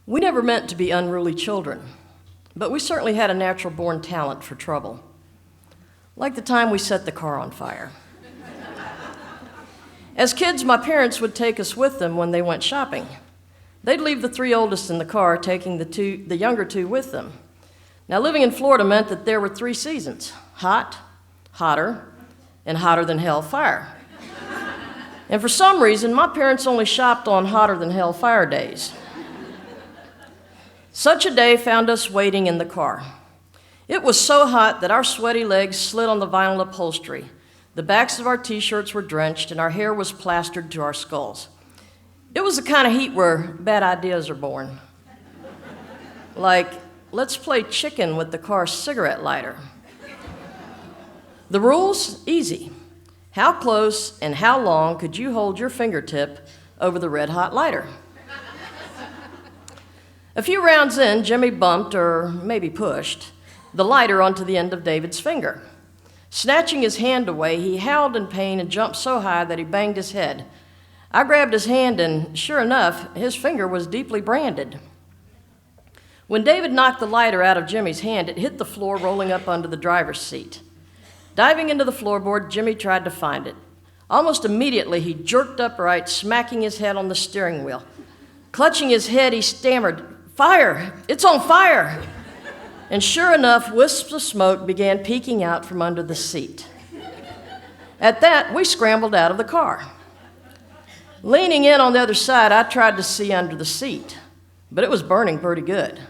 We never meant to be unruly children, but we certainly had a natural-born talent for trouble. Like the time we set the car on fire. As kids, my parents would take us with them when they went shopping. They'd leave the three oldest in the car, taking the younger two with them. Now, living in Florida meant that there were 3 seasons: hot, hotter, and hotter than hell fire. And for some reason, my parents only shopped on hotter than hell fire days. Such a day found us waiting in the car. It was so hot that our sweaty legs slid on the vinyl upholstery. The backs of our t-shirts were drenched, and our hair was plastered to our skulls. It was the kind of heat where bad ideas are born. Like, let's play chicken with the car's cigarette lighter. The rules? Easy. How close and how long could you hold your fingertip over the red-hot lighter? A few rounds in, Jimmy bumped, or maybe pushed, the lighter onto the end of David's finger. Snatching his hand away, he howled in pain and jumped so high that he banged his head. I grabbed his hand, and sure enough, his finger was deeply branded. When David knocked the lighter out of Jimmy's hand, it hit the floor, rolling up under the driver's seat. Diving into the floorboard, Jimmy tried to find it. Almost immediately, he jerked upright, smacking his head on the steering wheel. Clutching his head, he stammered, "Fire! It's on fire!" And sure enough, wisps of smoke began peeking out from under the seat. At that, we scrambled out of the car. Leaning in on the other side, I tried to see under the seat, but it was burning pretty good.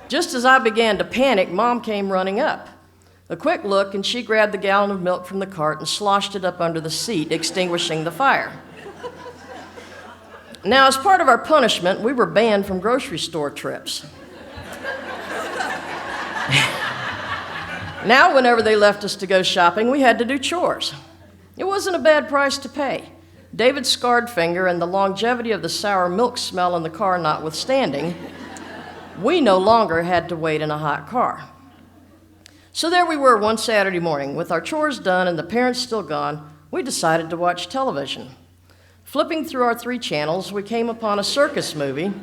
Just as I began to panic, Mom came running up. A quick look, and she grabbed the gallon of milk from the cart and sloshed it up under the seat, extinguishing the fire. Now, as part of our punishment, we were banned from grocery store trips. Now, whenever they left us to go shopping, we had to do chores. It wasn't a bad price to pay. David's scarred finger and the longevity of the sour milk smell in the car notwithstanding, we no longer had to wait in a hot car. So there we were one Saturday morning. With our chores done and the parents still gone, we decided to watch television. Flipping through our 3 channels, we came upon a circus movie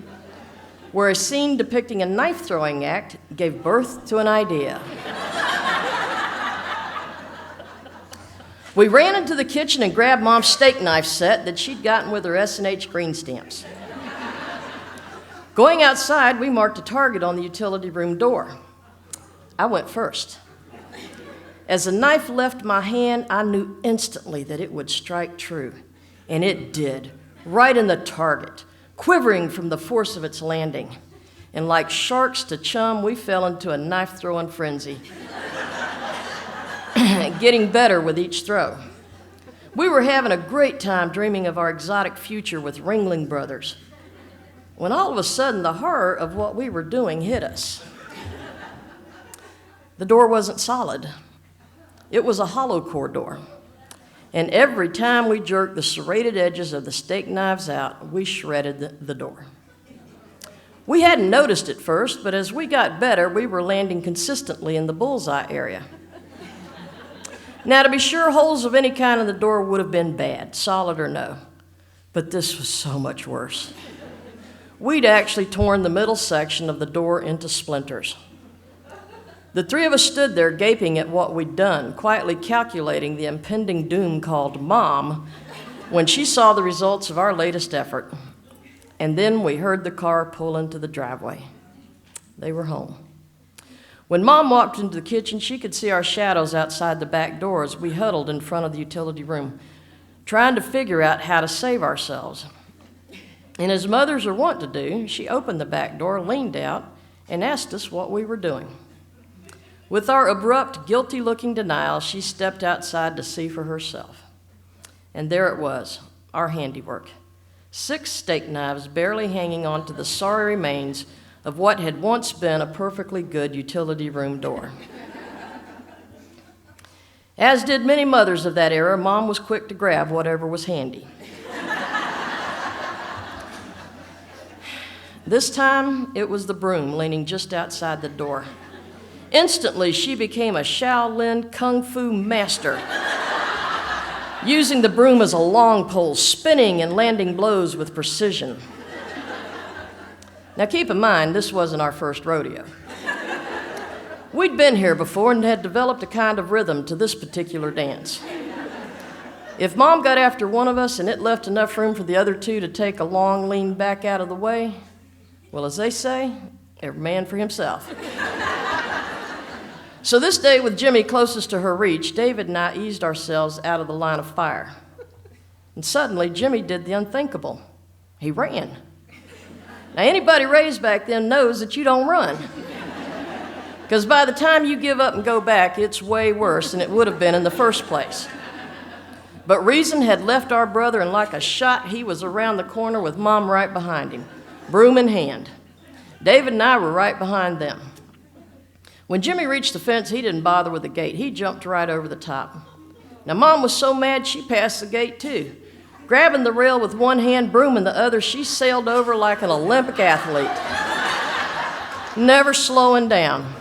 where a scene depicting a knife-throwing act gave birth to an idea. We ran into the kitchen and grabbed Mom's steak knife set that she'd gotten with her S&H green stamps. Going outside, we marked a target on the utility room door. I went first. As the knife left my hand, I knew instantly that it would strike true. And it did, right in the target, quivering from the force of its landing. And like sharks to chum, we fell into a knife-throwing frenzy, getting better with each throw. We were having a great time dreaming of our exotic future with Ringling Brothers, when all of a sudden the horror of what we were doing hit us. The door wasn't solid. It was a hollow core door. And every time we jerked the serrated edges of the steak knives out, we shredded the door. We hadn't noticed at first, but as we got better, we were landing consistently in the bullseye area. Now, to be sure, holes of any kind in the door would have been bad, solid or no. But this was so much worse. We'd actually torn the middle section of the door into splinters. The 3 of us stood there gaping at what we'd done, quietly calculating the impending doom called Mom when she saw the results of our latest effort. And then we heard the car pull into the driveway. They were home. When Mom walked into the kitchen, she could see our shadows outside the back door as we huddled in front of the utility room, trying to figure out how to save ourselves. And as mothers are wont to do, she opened the back door, leaned out, and asked us what we were doing. With our abrupt, guilty-looking denial, she stepped outside to see for herself. And there it was, our handiwork. 6 steak knives barely hanging onto the sorry remains of what had once been a perfectly good utility room door. As did many mothers of that era, Mom was quick to grab whatever was handy. This time, it was the broom leaning just outside the door. Instantly, she became a Shaolin Kung Fu master, using the broom as a long pole, spinning and landing blows with precision. Now keep in mind, this wasn't our first rodeo. We'd been here before and had developed a kind of rhythm to this particular dance. If Mom got after one of us and it left enough room for the other two to take a long lean back out of the way, well, as they say, every man for himself. So this day, with Jimmy closest to her reach, David and I eased ourselves out of the line of fire. And suddenly, Jimmy did the unthinkable. He ran. Now, anybody raised back then knows that you don't run. Because by the time you give up and go back, it's way worse than it would have been in the first place. But reason had left our brother, and like a shot, he was around the corner with Mom right behind him, broom in hand. David and I were right behind them. When Jimmy reached the fence, he didn't bother with the gate. He jumped right over the top. Now, Mom was so mad she passed the gate too. Grabbing the rail with one hand, broom in the other, she sailed over like an Olympic athlete, never slowing down.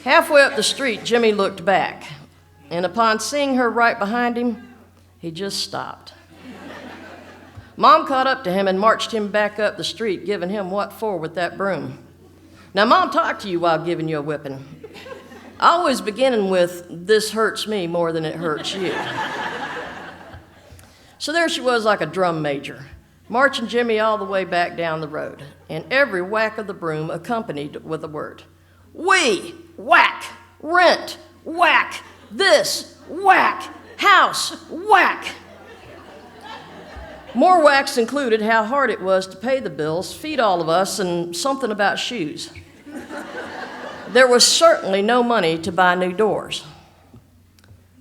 Halfway up the street, Jimmy looked back, and upon seeing her right behind him, he just stopped. Mom caught up to him and marched him back up the street, giving him what for with that broom. Now, Mom talked to you while giving you a whipping. Always beginning with, "This hurts me more than it hurts you." So there she was like a drum major, marching Jimmy all the way back down the road, and every whack of the broom accompanied with a word. We, whack, rent, whack, this, whack, house, whack. More whacks included how hard it was to pay the bills, feed all of us, and something about shoes. There was certainly no money to buy new doors.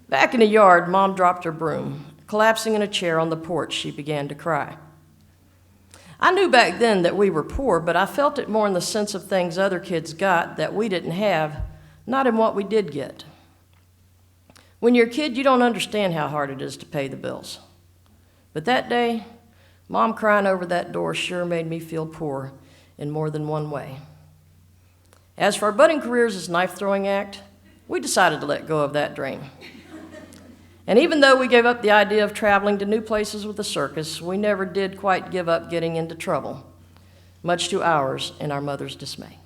Back in the yard, Mom dropped her broom. Collapsing in a chair on the porch, she began to cry. I knew back then that we were poor, but I felt it more in the sense of things other kids got that we didn't have, not in what we did get. When you're a kid, you don't understand how hard it is to pay the bills. But that day, Mom crying over that door sure made me feel poor in more than one way. As for our budding careers as knife-throwing act, we decided to let go of that dream. And even though we gave up the idea of traveling to new places with the circus, we never did quite give up getting into trouble, much to ours and our mother's dismay.